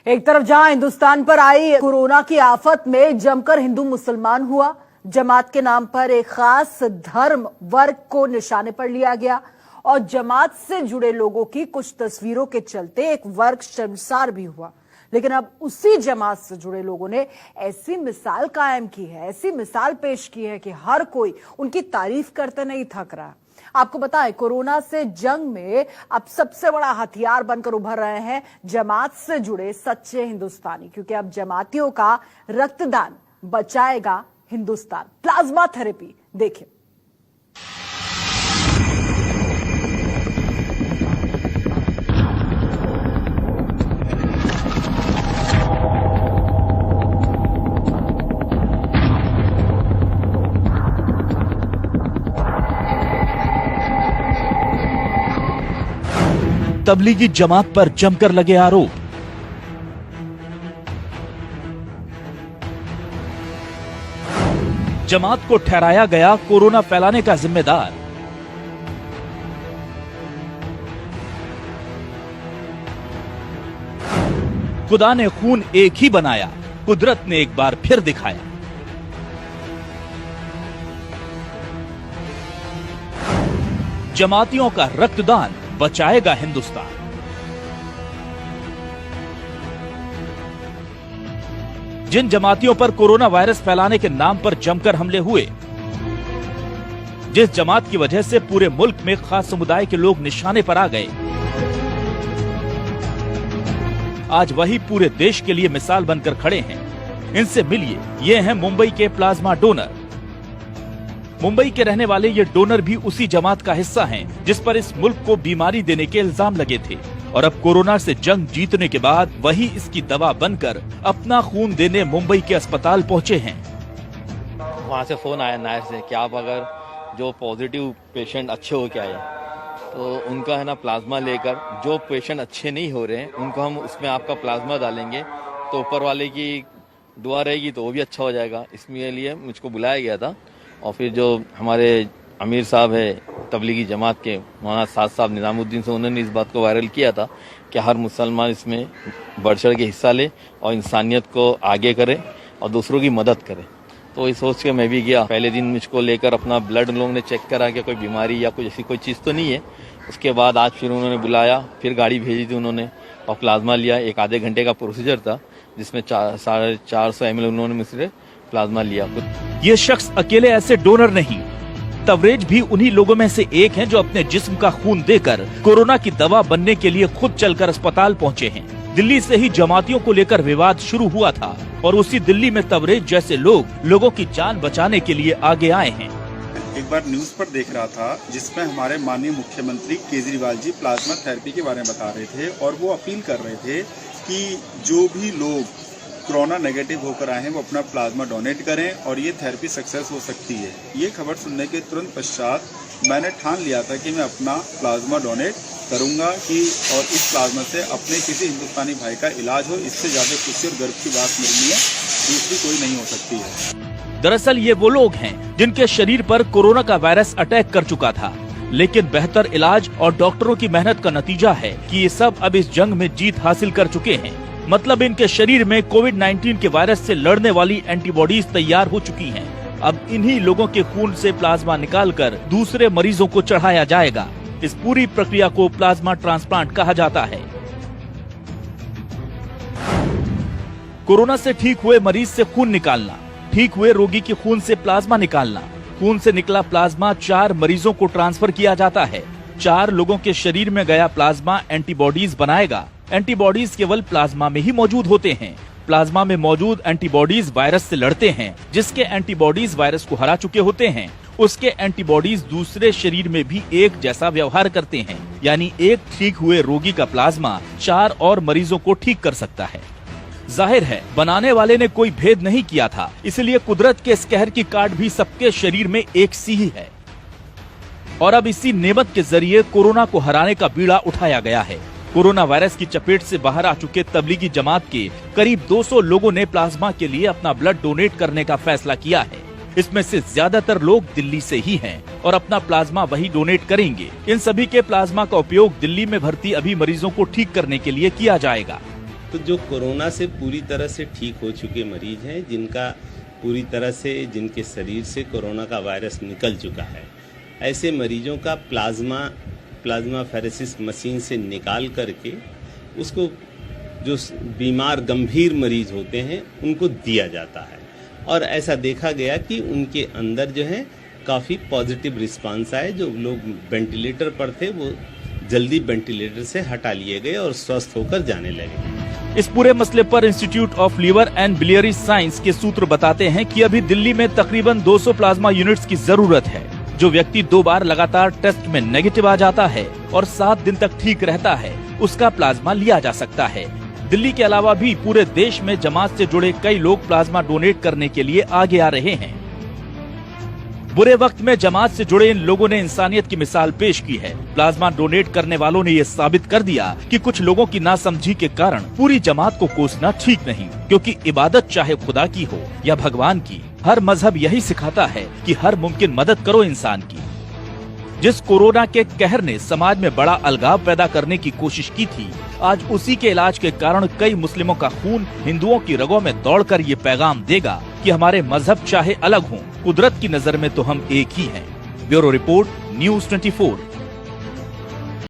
एक तरफ जहां हिंदुस्तान पर आई कोरोना की आफत में जमकर हिंदू मुसलमान हुआ, जमात के नाम पर एक खास धर्म वर्ग को निशाने पर लिया गया और जमात से जुड़े लोगों की कुछ तस्वीरों के चलते एक वर्ग शर्मसार भी हुआ। लेकिन अब उसी जमात से जुड़े लोगों ने ऐसी मिसाल कायम की है, ऐसी मिसाल पेश की है कि हर कोई उनकी तारीफ करते नहीं थक रहा। आपको बताएं, कोरोना से जंग में अब सबसे बड़ा हथियार बनकर उभर रहे हैं जमात से जुड़े सच्चे हिंदुस्तानी, क्योंकि अब जमातियों का रक्तदान बचाएगा हिंदुस्तान। प्लाज्मा थेरेपी देखिए। तबलीगी जमात पर जमकर लगे आरोप। जमात को ठहराया गया कोरोना फैलाने का जिम्मेदार। खुदा ने खून एक ही बनाया, कुदरत ने एक बार फिर दिखाया। जमातियों का रक्तदान बचाएगा हिंदुस्तान। जिन जमातियों पर कोरोना वायरस फैलाने के नाम पर जमकर हमले हुए, जिस जमात की वजह से पूरे मुल्क में खास समुदाय के लोग निशाने पर आ गए, आज वही पूरे देश के लिए मिसाल बनकर खड़े हैं। इनसे मिलिए, ये हैं मुंबई के प्लाज्मा डोनर। मुंबई के रहने वाले ये डोनर भी उसी जमात का हिस्सा हैं जिस पर इस मुल्क को बीमारी देने के इल्जाम लगे थे, और अब कोरोना से जंग जीतने के बाद वही इसकी दवा बनकर अपना खून देने मुंबई के अस्पताल पहुंचे हैं। वहाँ से फोन आया नायर से कि आप अगर जो पॉजिटिव पेशेंट अच्छे हो के आए तो उनका है ना प्लाज्मा लेकर, जो पेशेंट अच्छे नहीं हो रहे हैं उनको हम उसमें आपका प्लाज्मा डालेंगे तो ऊपर वाले की दुआ रहेगी तो वो भी अच्छा हो जाएगा। इसके लिए मुझको बुलाया गया था। और फिर जो हमारे अमीर साहब है तबलीगी जमात के, मौलाना साद साहब निजामुद्दीन से, उन्होंने इस बात को वायरल किया था कि हर मुसलमान इसमें बढ़ चढ़ के हिस्सा ले और इंसानियत को आगे करे और दूसरों की मदद करे। तो इस सोच के मैं भी गया। पहले दिन मुझको लेकर अपना ब्लड लोगों ने चेक करा कि कोई बीमारी या कुछ ऐसी कोई चीज़ तो नहीं है। उसके बाद आज फिर उन्होंने बुलाया, फिर गाड़ी भेजी थी उन्होंने और प्लाज्मा लिया। एक आधे घंटे का प्रोसीजर था जिसमें 450 ml उन्होंने मुझसे प्लाज्मा लिया। ये शख्स अकेले ऐसे डोनर नहीं, तवरेज भी उन्हीं लोगों में से एक हैं जो अपने जिस्म का खून देकर कोरोना की दवा बनने के लिए खुद चलकर अस्पताल पहुंचे हैं। दिल्ली से ही जमातियों को लेकर विवाद शुरू हुआ था और उसी दिल्ली में तवरेज जैसे लोग लोगों की जान बचाने के लिए आगे आए हैं। एक बार न्यूज पर देख रहा था जिसमें हमारे माननीय मुख्यमंत्री केजरीवाल जी प्लाज्मा थेरेपी के बारे में बता रहे थे और वो अपील कर रहे थे कि जो भी लोग कोरोना नेगेटिव होकर आए हैं वो अपना प्लाज्मा डोनेट करें और ये थेरेपी सक्सेस हो सकती है। ये खबर सुनने के तुरंत पश्चात मैंने ठान लिया था कि मैं अपना प्लाज्मा डोनेट करूंगा कि और इस प्लाज्मा से अपने किसी हिंदुस्तानी भाई का इलाज हो। इससे ज़्यादा खुशी और गर्व की बात मेरे लिए दूसरी कोई नहीं हो सकती है। दरअसल ये वो लोग हैं जिनके शरीर पर कोरोना का वायरस अटैक कर चुका था, लेकिन बेहतर इलाज और डॉक्टरों की मेहनत का नतीजा है कि ये सब अब इस जंग में जीत हासिल कर चुके हैं। मतलब इनके शरीर में कोविड-19 के वायरस से लड़ने वाली एंटीबॉडीज तैयार हो चुकी हैं। अब इन्हीं लोगों के खून से प्लाज्मा निकालकर दूसरे मरीजों को चढ़ाया जाएगा। इस पूरी प्रक्रिया को प्लाज्मा ट्रांसप्लांट कहा जाता है। कोरोना से ठीक हुए मरीज से खून निकालना, ठीक हुए रोगी के खून से प्लाज्मा निकालना, खून से निकला प्लाज्मा 4 मरीजों को ट्रांसफर किया जाता है। 4 लोगों के शरीर में गया प्लाज्मा एंटीबॉडीज बनाएगा। एंटीबॉडीज केवल प्लाज्मा में ही मौजूद होते हैं। प्लाज्मा में मौजूद एंटीबॉडीज वायरस से लड़ते हैं। जिसके एंटीबॉडीज वायरस को हरा चुके होते हैं, उसके एंटीबॉडीज दूसरे शरीर में भी एक जैसा व्यवहार करते हैं। यानी एक ठीक हुए रोगी का प्लाज्मा 4 और मरीजों को ठीक कर सकता है। जाहिर है बनाने वाले ने कोई भेद नहीं किया था, इसलिए कुदरत के इस कहर की काट भी सबके शरीर में एक सी ही है। और अब इसी नेमत के जरिए कोरोना को हराने का बीड़ा उठाया गया है। कोरोना वायरस की चपेट से बाहर आ चुके तबलीगी जमात के करीब 200 लोगों ने प्लाज्मा के लिए अपना ब्लड डोनेट करने का फैसला किया है। इसमें से ज्यादातर लोग दिल्ली से ही हैं और अपना प्लाज्मा वही डोनेट करेंगे। इन सभी के प्लाज्मा का उपयोग दिल्ली में भर्ती अभी मरीजों को ठीक करने के लिए किया जाएगा। तो जो कोरोना से पूरी तरह से ठीक हो चुके मरीज हैं, जिनका पूरी तरह से जिनके शरीर से कोरोना का वायरस निकल चुका है, ऐसे मरीजों का प्लाज्मा फेरेसिस मशीन से निकाल करके उसको जो बीमार गंभीर मरीज होते हैं उनको दिया जाता है। और ऐसा देखा गया कि उनके अंदर जो है काफ़ी पॉजिटिव रिस्पांस आए। जो लोग वेंटिलेटर पर थे वो जल्दी वेंटिलेटर से हटा लिए गए और स्वस्थ होकर जाने लगे। इस पूरे मसले पर institute of liver and biliary science के सूत्र बताते हैं कि अभी दिल्ली में तकरीबन 200 प्लाज्मा यूनिट्स की जरूरत है। जो व्यक्ति 2 बार लगातार टेस्ट में नेगेटिव आ जाता है और 7 दिन तक ठीक रहता है, उसका प्लाज्मा लिया जा सकता है। दिल्ली के अलावा भी पूरे देश में जमात से जुड़े कई लोग प्लाज्मा डोनेट करने के लिए आगे आ रहे हैं। बुरे वक्त में जमात से जुड़े इन लोगों ने इंसानियत की मिसाल पेश की है। प्लाज्मा डोनेट करने वालों ने ये साबित कर दिया कि कुछ लोगों की नासमझी के कारण पूरी जमात को कोसना ठीक नहीं, क्योंकि इबादत चाहे खुदा की हो या भगवान की, हर मजहब यही सिखाता है कि हर मुमकिन मदद करो इंसान की। जिस कोरोना के कहर ने समाज में बड़ा अलगाव पैदा करने की कोशिश की थी, आज उसी के इलाज के कारण कई मुस्लिमों का खून हिंदुओं की रगों में दौड़कर ये पैगाम देगा कि हमारे मजहब चाहे अलग हों, कुदरत की नजर में तो हम एक ही हैं। Bureau report, news 24।